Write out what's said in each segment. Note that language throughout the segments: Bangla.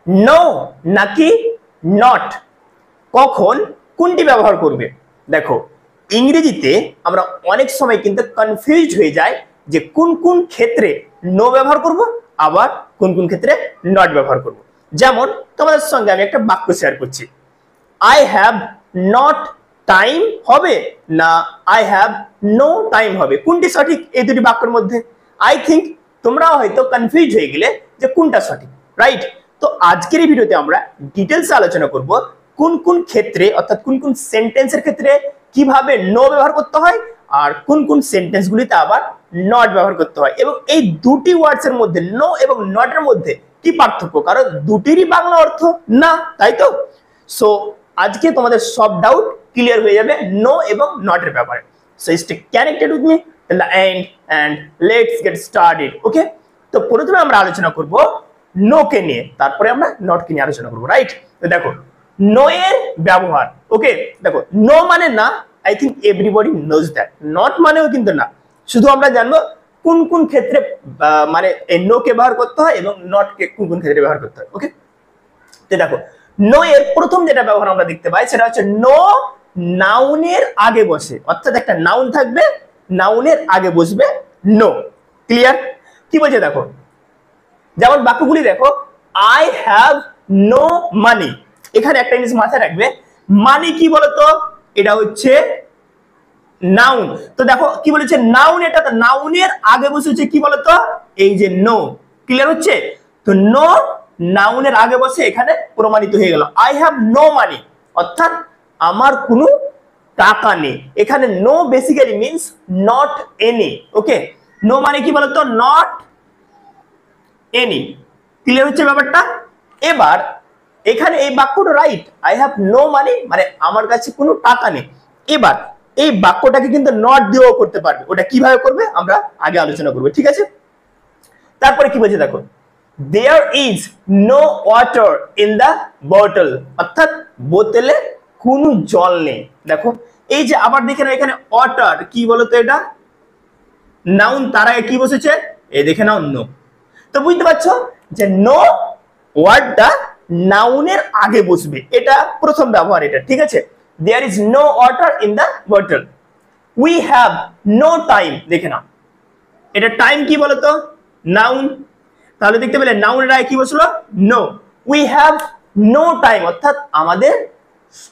নো নাকি নট, কখন কোনটি ব্যবহার করবে? দেখো ইংরেজিতে আমরা অনেক সময় কিন্তু কনফিউজড হয়ে যায় যে কোন কোন ক্ষেত্রে নো ব্যবহার করব আবার কোন কোন ক্ষেত্রে নট ব্যবহার করব। যেমন তোমাদের সঙ্গে আমি একটা বাক্য শেয়ার করছি, আই হ্যাভ নট টাইম হবে না আই হ্যাভ নো টাইম হবে, কোনটি সঠিক এই দুটি বাক্যের মধ্যে? আই থিঙ্ক তোমরাও হয়তো কনফিউজ হয়ে গেলে যে কোনটা সঠিক, রাইট? তো আজকের এই ভিডিওতে আমরা ডিটেলস আলোচনা করব কোন কোন ক্ষেত্রে অর্থাৎ কোন কোন সেন্টেন্সের ক্ষেত্রে কিভাবে নো ব্যবহার করতে হয় আর কোন কোন সেন্টেন্সগুলিতে আবার নট ব্যবহার করতে হয়, এবং এই দুটি ওয়ার্ডস এর মধ্যে নো এবং নট এর মধ্যে কি পার্থক্য, কারণ দুটিরই বাংলা অর্থ না, তাই তো? সো আজকে তোমাদের সব ডাউট ক্লিয়ার হয়ে যাবে নো এবং নট এর ব্যাপারে। So stay connected with me till the end and let's get started. Okay, তো প্রথমে আমরা আলোচনা করব নো কে নিয়ে, তারপরে আমরা নট কে নিয়ে আলোচনা করব, রাইট? তো দেখো নো এর ব্যবহার। ওকে, দেখো নো মানে না, I think everybody knows that. Not মানেও কিন্তু না, শুধু আমরা জানবো কোন কোন ক্ষেত্রে মানে এই নো কে ব্যবহার করতে হয় এবং নট কে কোন কোন ক্ষেত্রে ব্যবহার করতে হয়। ওকে, তো দেখো নো এর প্রথম যেটা ব্যবহার আমরা দেখতে পাই সেটা হচ্ছে নো নাউনের আগে বসে, অর্থাৎ একটা নাউন থাকবে, নাউনের আগে বসবে নো। ক্লিয়ার? কি বলছে দেখো, যেমন বাক্যগুলি দেখো, আই হ্যাভ নো মানি। এখানে একটা জিনিস মাথায় রাখবে, মানি কি বলতো, এটা হচ্ছে নাউন। তো দেখো কি বলেছে নাউন, এটা নাউনের আগে বসেছে কি বলতো, এই যে নো। ক্লিয়ার হচ্ছে? তো নো নাউনের আগে বসে এখানে প্রমাণিত হয়ে গেল। আই হ্যাভ নো মানি অর্থাৎ আমার কোনো টাকা নেই। এখানে no basically means not any. Okay, no মানে কি বলতো, নট এনি। ক্লিয়ার হচ্ছে ব্যাপারটা? এবার এখানে এই বাক্যটা right, I have no money মানে আমার কাছে কোনো টাকা নেই। এবার এই বাক্যটাকে কিন্তু নট দিয়েও করতে পারবে, ওটা কিভাবে করবে আমরা আগে আলোচনা করবো, ঠিক আছে? তারপরে কি বলছে দেখো, there is no water in the bottle, অর্থাৎ বোতলে কোনো জল নেই। দেখো এই যে আবার দেখে নাও এখানে ওয়াটার কি বলতো, এটা নাউন, তার আগে কি বসেছে, এই দেখে নাও নো। তো বুঝতে পারছো যে নো ওয়ার্ডটা নাউনের আগে বসবে, এটা প্রথম ব্যবহার এটা, ঠিক আছে? there is no water in the bottle, we have no time, দেখে নাও এটা টাইম কি বলতো, নাউন। তাহলে দেখতে পেলে নাউনের আগে কি বসলো, no. We have no time অর্থাৎ আমাদের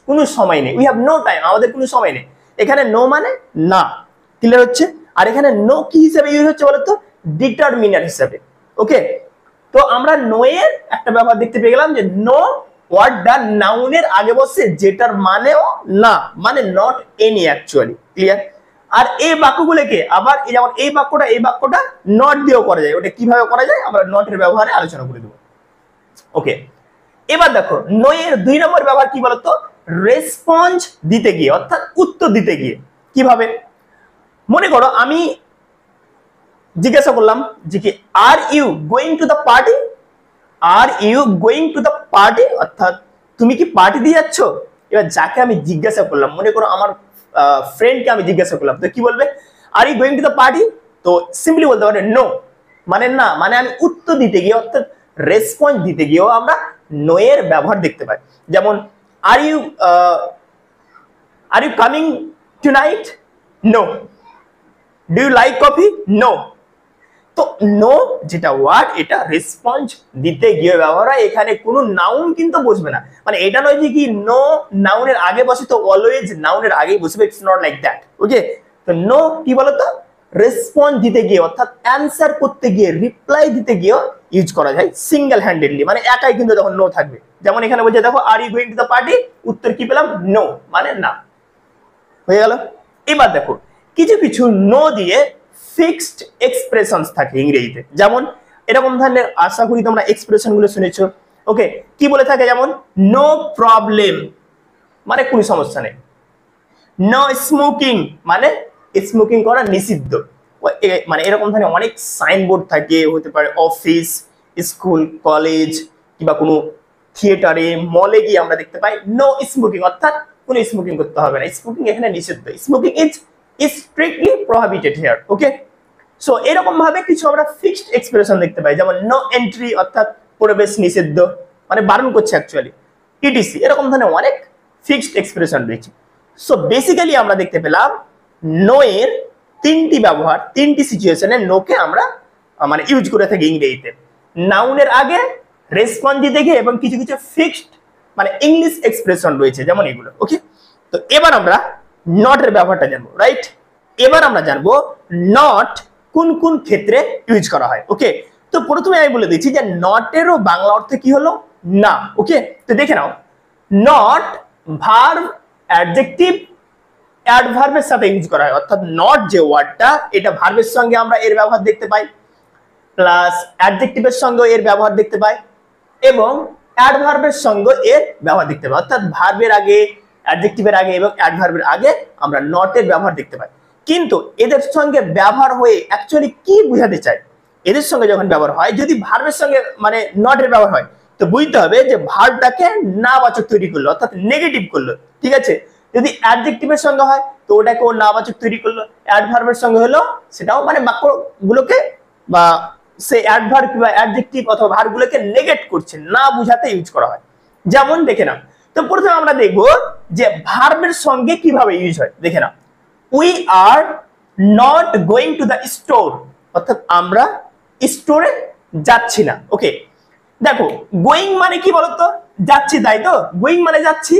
কোনো সময় নেই, উই হ্যাভ নো টাইম আমাদের কোনো সময় নেই। এখানে নো মানে না। ক্লিয়ার হচ্ছে? আর এখানে নো কি হিসেবে ইউজ হচ্ছে বলতো, ডিটারমিনার হিসেবে। ওকে, তো আমরা নো এর একটা ব্যবহার দেখতে পেয়ে গেলাম যে নো ওয়ার্ডটা নাউনের আগে বসে, যেটার মানেও না, মানে নট এনি অ্যাকচুয়ালি। ক্লিয়ার? আর এই বাক্যগুলোকে আবার এই যেমন এই বাক্যটা নট দিয়েও করা যায়, ওটা কিভাবে করা যায় আমরা নটের ব্যবহারে আলোচনা করে দেবো। ওকে, এবার দেখো নো এর 2 নম্বর ব্যবহার কি বলতো, রেসপন্স দিতে গিয়ে অর্থাৎ উত্তর দিতে গিয়ে। কিভাবে? মনে করো আমি জিজ্ঞাসা করলাম যে কি are you going to the party, are you going to the party অর্থাৎ তুমি কি পার্টি দিয়ে যাচ্ছ। এবার যাকে আমি জিজ্ঞাসা করলাম, মনে করো আমার ফ্রেন্ডকে আমি জিজ্ঞাসা করলাম, তো কি বলবে, are you going to the party? তো সিম্পলি বলতে পারে নো, মানে না, মানে আমি উত্তর দিতে গিয়ে অর্থাৎ রেসপন্স দিতে গিয়েও আমরা নো এর ব্যবহার দেখতে পাই। যেমন are you coming tonight? No. Do you like coffee? No. তো নো যেটা ওয়ার্ড, এটা রেসপন্স দিতে গিয়ে ব্যবহার হয়, এখানে কোনো নাউন কিন্তু বসবে না। মানে এটা নয় যে কি নো নাউনের আগে বসে তো অলওয়েজ নাউনের আগেই বসবে, ইটস নট লাইক দ্যাট। ওকে, তো নো কি বলতো, রেসপন্স দিতে গিয়ে অর্থাৎ অ্যানসার করতে গিয়ে, রিপ্লাই দিতে গিয়ে ইউজ করা যায় সিঙ্গেল হ্যান্ডেডলি, মানে একাই কিন্তু তখন নো থাকবে। যেমন এখানে বলছে দেখো are you going to the party, উত্তর কি পেলাম, নো, মানে না। হয়ে গেল? এবার দেখো কিছু কিছু নো দিয়ে ফিক্সড এক্সপ্রেশনস থাকে ইংরেজিতে, যেমন এরকম ধরনের, আশা করি তোমরা এক্সপ্রেশন গুলো শুনেছো। ওকে, কি বলে থাকে, যেমন নো প্রবলেম মানে কোনো সমস্যা নেই, নো স্মোকিং মানে স্মোকিং করা নিষিদ্ধ। মানে এরকম ধরনের অনেক সাইনবোর্ড থাকে, হতে পারে অফিস, স্কুল, কলেজ কিংবা কোনো থিয়েটারে, মলে গিয়ে আমরা দেখতে পাই নো স্মোকিং অর্থাৎ কোনো স্মোকিং করতে হবে না, স্মোকিং এখানে নিষিদ্ধ, smoking is strictly prohibited here. Okay, so এরকম ভাবে কিছু আমরা ফিক্সড এক্সপ্রেশন দেখতে পাই, যেমন নো এন্ট্রি অর্থাৎ প্রবেশ নিষিদ্ধ, মানে বারণ করছে অ্যাকচুয়ালি, ইটিসি, এরকম ধরনের অনেক ফিক্সড এক্সপ্রেশন রয়েছে। সো বেসিক্যালি আমরা দেখতে পেলাম নো এর তিনটি ব্যবহার, তিনটি সিচুয়েশনে নোকে আমরা মানে ইউজ করে থাকি ইংরেজিতে। নাউনের আগে, রেসপন্সিভ থেকে, এবং কিছু কিছু ফিক্সড মানে ইংলিশ এক্সপ্রেশন রয়েছে যেমন এগুলো। ওকে, তো এবার আমরা নট এর ব্যবহারটা জানবো, রাইট? এবার আমরা জানবো নট কোন কোন ক্ষেত্রে ইউজ করা হয়। ওকে, তো প্রথমে আমি বলে দিচ্ছি যে নটেরও বাংলা অর্থ কি হলো? না। ওকে, তো দেখে নাও, নট ভার্ব, অ্যাডজেক্টিভ, অ্যাডভার্বের সাথে ইউজ করা হয়। অর্থাৎ নট যে ওয়ার্ডটা, এটা ভার্বের সঙ্গে আমরা এর ব্যবহার দেখতে পাই, প্লাস অ্যাডজেক্টিভের সঙ্গে এর ব্যবহার দেখতে পাই, এবং অ্যাডভার্বের সঙ্গে এর ব্যবহার দেখতে পাই। অর্থাৎ ভার্বের আগে, অ্যাডজেক্টিভের আগে এবং অ্যাডভার্বের আগে আমরা নটের ব্যবহার দেখতে পাই। কিন্তু এদের সঙ্গে ব্যবহার হয়ে অ্যাকচুয়ালি কি বোঝাতে চায়? এদের সঙ্গে যখন ব্যবহার হয়, যদি ভার্বের সঙ্গে মানে নটের ব্যবহার হয়, তো বুঝতে হবে যে ভার্বটাকে নাবাচক তৈরি করলো, অর্থাৎ নেগেটিভ করলো। ঠিক আছে, যদি অ্যাডজেক্টিভের সঙ্গে হয় তো ওটাকে ও নাবাচক তৈরি করলো, অ্যাডভার্বের সঙ্গে হলো সেটাও মানে বাক্যগুলোকে বা সে অ্যাডভার্ব বা অ্যাডজেক্টিভ অথবা ভার্বগুলোকে নেগেট করছে, না বুঝাতে ইউজ করা হয়। যেমন দেখে নাও, তো প্রথমে আমরা দেখবো যে ভার্বের সঙ্গে কিভাবে ইউজ হয়। দেখে নাও, we are not going to the store, অর্থাৎ আমরা স্টোরে যাচ্ছি না। ওকে, দেখো গোয়িং মানে কি বলতো? যাচ্ছি, তাই তো? গোয়িং মানে যাচ্ছি,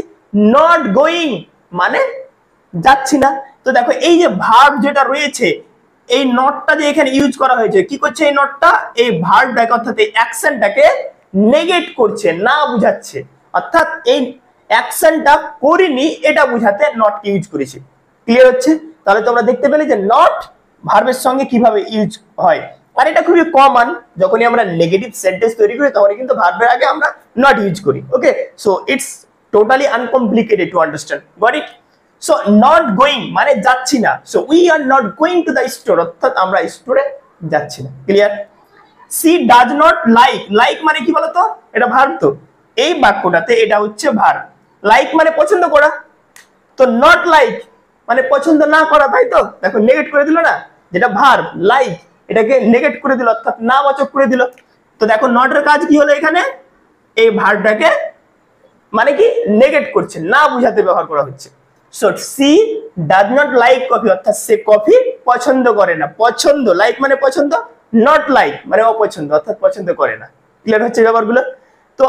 নট গোয়িং মানে যাচ্ছি না। তো দেখো এই যে ভার্ব যেটা রয়েছে, এই নটটা যে এখানে ইউজ করা হয়েছে, কি করছে এই নটটা? এই ভার্বটাকে অর্থাৎ এই অ্যাকশনটাকে নেগেট করছে, না বুঝাচ্ছে। অর্থাৎ এই অ্যাকশনটা করিনি এটা বুঝাতে নট ইউজ করেছে। ক্লিয়ার হচ্ছে? তাহলে তোমরা দেখতে পেলে যে নট ভার্বের সঙ্গে কিভাবে ইউজ হয়। আর এটা খুবই কমন, যখনই আমরা নেগেটিভ সেন্টেন্স তৈরি করি তখনই কিন্তু ভার্বের আগে আমরা নট ইউজ করি। Okay, so it's totally uncomplicated to understand. Got it? So not going মানে যাচ্ছি না। So we are not going to the store, অর্থাৎ আমরা স্টোরে যাচ্ছি না। Clear? She does not like, like মানে কি বলতো? এটা ভার্ব, তো এই বাক্যটাতে এটা হচ্ছে ভার্ব। লাইক মানে পছন্দ করা, তো নট লাইক মানে পছন্দ না করা, তাই তো? দেখো নেগেট করে দিল না, যেটা ভার্ব লাইক এটাকে নেগেট করে দিল, অর্থাৎ নাবাচক করে দিল। তো দেখো নটের কাজ কি হলো? এখানে এই ভার্বটাকে মানে কি নেগেট করছে, না বুঝাতে ব্যবহার করা হচ্ছে। So she does not like coffee, অর্থাৎ সে কফি পছন্দ করে না। পছন্দ, লাইক মানে পছন্দ, নট লাইক মানে অপছন্দ, অর্থাৎ পছন্দ করে না। ক্লিয়ার হচ্ছে ব্যাপারগুলো? তো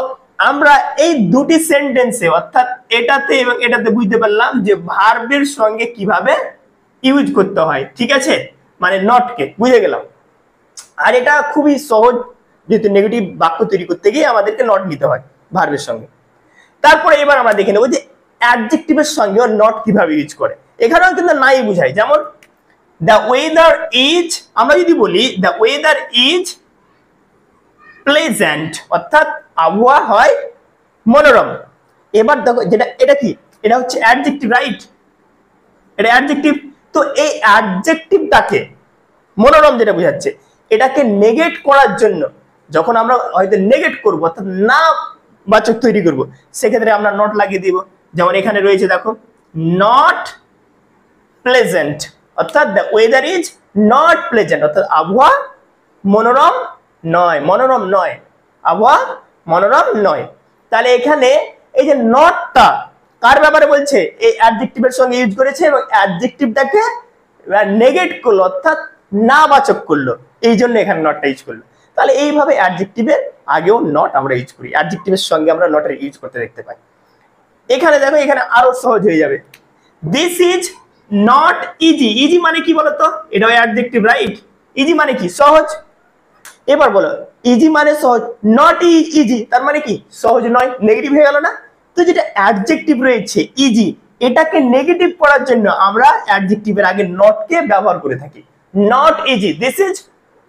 আমরা এই দুটি সেন্টেন্সে অর্থাৎ এটাতে এবং এটাতে বুঝতে পারলাম যে ভার্বের সঙ্গে কিভাবে ইউজ করতে হয়। ঠিক আছে, মানে নটকে বুঝে গেলাম। আর এটা খুবই সহজ, যেহেতু নেগেটিভ বাক্য তৈরি করতে গিয়ে আমাদেরকে নট নিতে হয় ভার্বের সঙ্গে। তারপরে এবার আমরা দেখে নেবো যে অ্যাডজেক্টিভের সঙ্গেও নট কিভাবে ইউজ করে। এখানেও কিন্তু নাই বুঝায়। যেমন দ্য ওয়েদার ইজ, আমরা যদি বলি দ্য ওয়েদার ইজ প্লেজেন্ট, অর্থাৎ আবহাওয়া হয় মনোরম। এবার দেখো যেটা, এটা কি? এটা হচ্ছে অ্যাডজেক্টিভ, রাইট? এটা অ্যাডজেক্টিভ। তো এই অ্যাডজেক্টিভটাকে মনোরম যেটা বোঝাচ্ছে, এটাকে নেগেট করার জন্য যখন আমরা হয়তো নেগেট করব, অর্থাৎ না বাচক তৈরি করব, সেক্ষেত্রে আমরা নট লাগিয়ে দিব। যেমন এখানে রয়েছে দেখো, নট প্লেজেন্ট, অর্থাৎ the weather is not pleasant, অর্থাৎ আবহাওয়া মনোরম নয়, মনোরম নয়, আবহাওয়া মনোরম নয়। তাহলে এখানে এই যে নটটা কার ব্যাপারে বলছে? এই অ্যাডজেক্টিভের সঙ্গে ইউজ করেছে এবং অ্যাডজেক্টিভটাকে নেগেট করলো, অর্থাৎ না বাচক করলো, এই জন্য এখানে নটটা ইউজ করলো। তাহলে এইভাবে অ্যাডজেক্টিভের আগেও নট আমরা ইউজ করি, অ্যাডজেক্টিভের সঙ্গে আমরা নটের ইউজ করতে দেখতে পাই। এখানে দেখো, এখানে আরো সহজ হয়ে যাবে। This is not easy, easy মানে কি বলতো? এটাও অ্যাডজেক্টিভ, রাইট? ইজি মানে কি? সহজ। এবার বলো, ইজি মানে সহজ, নট ইজি তার মানে কি? সহজ নয়, নেগেটিভ হয়ে গেল না? তো যেটা অ্যাডজেক্টিভ রয়েছে ইজি, এটাকে নেগেটিভ করার জন্য আমরা অ্যাডজেক্টিভের আগে নটকে ব্যবহার করে থাকি। Not easy, this is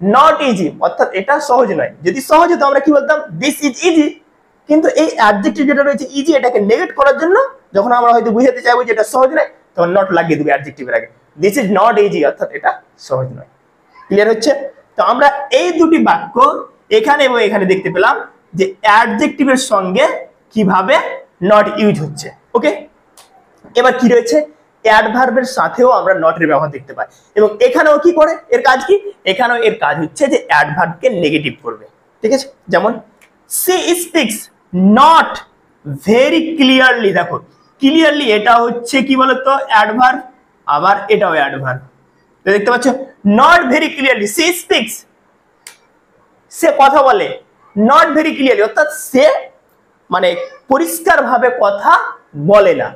not easy, অর্থাৎ এটা সহজ নয়। যদি সহজ হতো আমরা কি বলতাম? This is easy. কিন্তু এই অ্যাডজেক্টিভ যেটা রয়েছে ইজি, এটাকে নেগেট করার জন্য যখন আমরা হয়তো বুঝাতে চাইবো যে এটা সহজ নয়, তখন নট লাগিয়ে দেবো অ্যাডজেক্টিভের আগে। দিস ইজ নট ইজি, অর্থাৎ এটা সহজ নয়। ক্লিয়ার হচ্ছে? তো আমরা এই দুটি বাক্য এখানে এবং এখানে দেখতে পেলাম যে অ্যাডজেক্টিভের সঙ্গে কিভাবে নট ইউজ হচ্ছে। ওকে, এবার কি রয়েছে? অ্যাডভার্বের সাথেও আমরা নটের ব্যবহার দেখতে পাই। এবং এখানেও কি করে? এর কাজ কি? এখানেও এর কাজ হচ্ছে যে অ্যাডভার্বকে নেগেটিভ করবে। ঠিক আছে, যেমন she speaks not very clearly, দেখো ক্লিয়ারলি এটা হচ্ছে কি বলতো অ্যাডভার্ব, আবার এটাও অ্যাডভার্ব। দেখতে পাচ্ছ not very clearly she speaks, সে কথা বলে, নট ভেরি ক্লিয়ারলি অর্থাৎ সে মানে পরিষ্কার ভাবে কথা বলে না,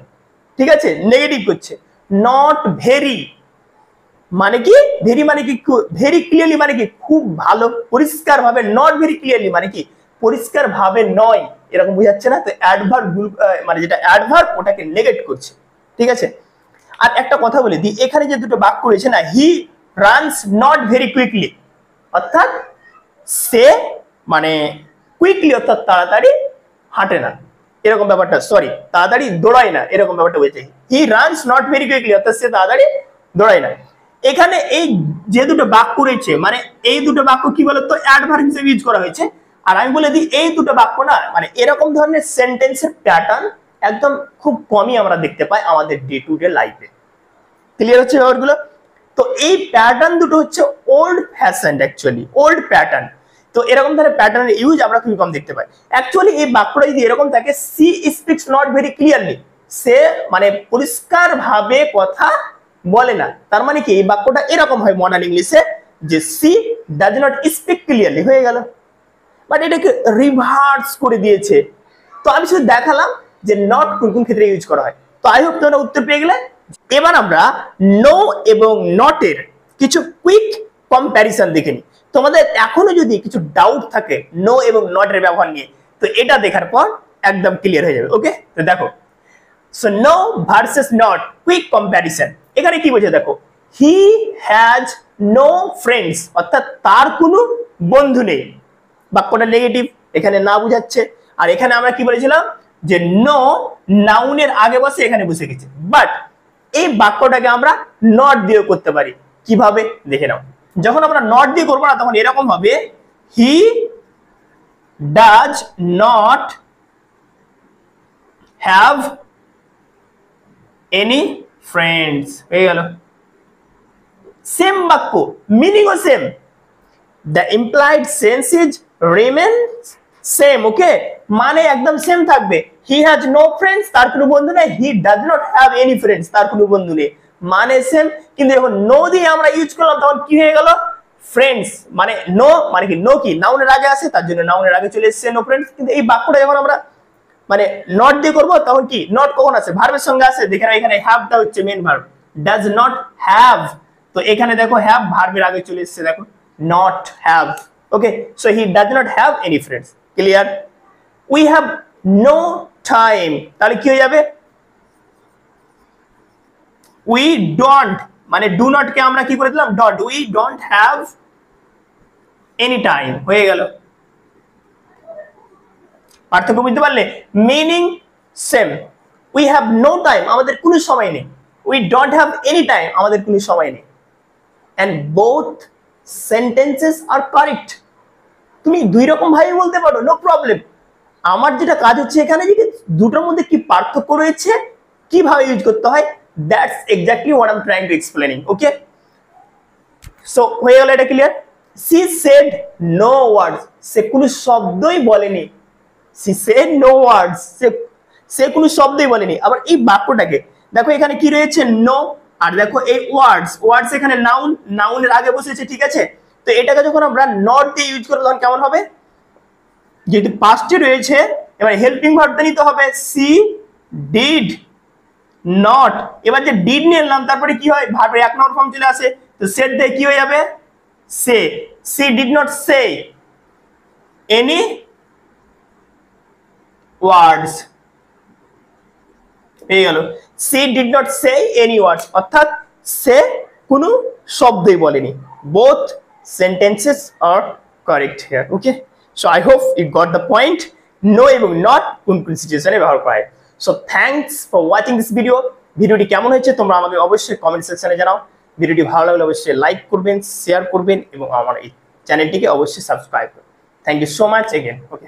ঠিক আছে, নেগেটিভ করছে। নট ভেরি মানে কি, ভেরি মানে কি, ভেরি ক্লিয়ারলি মানে কি খুব ভালো পরিষ্কার ভাবে, নট ভেরি ক্লিয়ারলি মানে কি পরিষ্কার ভাবে নয়, এরকম বোঝাচ্ছে না। তো অ্যাডভার্ব মানে যেটা অ্যাডভার্ব ওটাকে নেগেট করছে, ঠিক আছে। আর একটা কথা বলে দিই, এখানে যে দুটো বাক্য রয়েছে না, he runs not very quickly, অর্থাৎ সে মানে কুইকলি অর্থাৎ তাড়াতাড়ি হাঁটে না, এরকম ব্যাপারটা, সরি তাড়াতাড়ি দৌড়ায় না, এরকম ব্যাপারটা বলছে। He runs not very quickly অর্থাৎ সে তাড়াতাড়ি দৌড়ায় না। এখানে এই যে দুটো বাক্য রয়েছে মানে এই দুটো বাক্য কি বলতো অ্যাডভার্ব হিসেবে ইউজ করা হয়েছে। আর আমি বলে দিই এই দুটো বাক্য না মানে এরকম ধরনের সেন্টেন্সের প্যাটার্ন একদম খুব কমই আমরা দেখতে পাই আমাদের ডে টু ডে লাইফে। ক্লিয়ার হচ্ছে ব্যাপারগুলো? তো এই প্যাটার্ন দুটো হচ্ছে old fashion, actually old pattern. তো এরকম ধরনের প্যাটার্নের ইউজ আমরা খুবই কম দেখতে পাই। অ্যাকচুয়ালি এই বাক্যটা যদি এরকম থাকে, she speaks not very clearly, সে মানে পরিষ্কার ভাবে কথা বলে না, তার মানে কি এই বাক্যটা এরকম হয় মডার্ন ইংলিশে যে she does not speak clearly হয়ে গেল, বাট এটাকে রিভার্স করে দিয়েছে। তো আমি শুধু দেখালাম যে নট কোন কোন ক্ষেত্রে ইউজ করা হয়। তো আই হোপ তোমরা উত্তর পেয়ে গেলে। এবার আমরা নো এবং নট এর কিছু কুইক কম্প্যারিজন দেখে নিই। তোমাদের এখনো যদি কিছু ডাউট থাকে নো এবং নট এর ব্যবহার নিয়ে, তো এটা দেখার পর একদম ক্লিয়ার হয়ে যাবে। ওকে, তো দেখো, so no versus not quick comparison. এখানে কি বলছে দেখো, হি হ্যাজ নো ফ্রেন্ডস, অর্থাৎ তার কোনো বন্ধু নেই। বাক্যটা নেগেটিভ, এখানে না বুঝাচ্ছে। আর এখানে আমরা কি বলেছিলাম যে নো নাউনের আগে বসে এখানে বসে গেছে, বাট এই বাক্যটাকে আমরা নট দিয়ে করতে পারি। কিভাবে দেখে নাও। যখন আমরা নট দিয়ে করবো না তখন এরকম হবে, he does not have any friends, হয়ে গেল। সেম বাক্য, মিনিংও same, the implied sense is remains same, okay, মানে একদম সেম থাকবে। he has no friends, তার কোনো বন্ধু নেই, he does not have any friends, তার কোনো বন্ধু নেই, মানে সেম। কিন্তু যখন নো দিয়ে আমরা ইউজ করলাম তখন কি হয়ে গেল, ফ্রেন্ডস মানে নো মানে কি, নো কি নাউনের আগে আসে, তার জন্য নাউনের আগে চলে এসেছে নো ফ্রেন্ডস। কিন্তু এই বাক্যটা যখন আমরা মানে নট দিয়ে করবো তখন কি, নট কখন আসে, ভার্বের সঙ্গে আসে। দেখে নাও এখানে হ্যাভটা হচ্ছে main verb, does not have, তো এখানে দেখো হ্যাভ ভার্বের আগে চলে এসেছে, দেখো not have, okay, so he does not have any friends, clear? We have no time, তাহলে কি হয়ে যাবে, we don't মানে do not কে আমরা কি করে দিলাম don't, we don't have any time, হয়ে গেল। পার্থক্য বুঝতে পারলে? Meaning same, we have no time আমাদের কোনো সময় নেই, we don't have any time আমাদের কোনো সময় নেই, and both sentences are correct. তুমি দুই রকম ভাবে বলতে পারো, নো প্রবলেম। আমার যেটা কাজ হচ্ছে এখানে যে দুটোর মধ্যে কি পার্থক্য রয়েছে, কিভাবে ইউজ করতে হয়, that's exactly what I am trying to explaining, okay. So হয়ে গেল এটা clear. She said no words, সে কোনো শব্দই বলেনি, সি সেড নো ওয়ার্ডস, সে কোনো শব্দই বলেনি। আবার এই বাক্যটাকে দেখো এখানে কি রয়েছে, নো, আর দেখো এই ওয়ার্ডস, ওয়ার্ডস এখানে নাউন, নাউনের আগে বসেছে, ঠিক আছে। তো এটাকে যখন আমরা নট দিয়ে ইউজ করব তখন কেমন হবে, যেহেতু পাস্টে রয়েছে এবার হেল্পিং ভার্বটা নিতে হবে, সি ডিড নট। এবার যে ডিড নিয়ে এলাম তারপরে কি হয়, ভার্বের এক নম্বর ফর্ম চলে আসে, তো সেড দিয়ে কি হয়ে যাবে, সে, she did not say any words, হয়ে গেল। She did not say any words, অর্থাৎ সে কোনো শব্দই বলেনি। Both sentences are correct here, okay. So I hope you got the point, no এবং নট কোন কোন সিচুয়েশনে ব্যবহার করা হয়। So thanks for watching this video. ভিডিওটি কেমন হয়েছে তোমরা আমাকে অবশ্যই কমেন্ট সেকশনে জানাও। ভিডিওটি ভালো লাগলে অবশ্যই লাইক করবেন, শেয়ার করবেন এবং আমার এই চ্যানেলটিকে অবশ্যই সাবস্ক্রাইব করবেন। Thank you so much again, okay.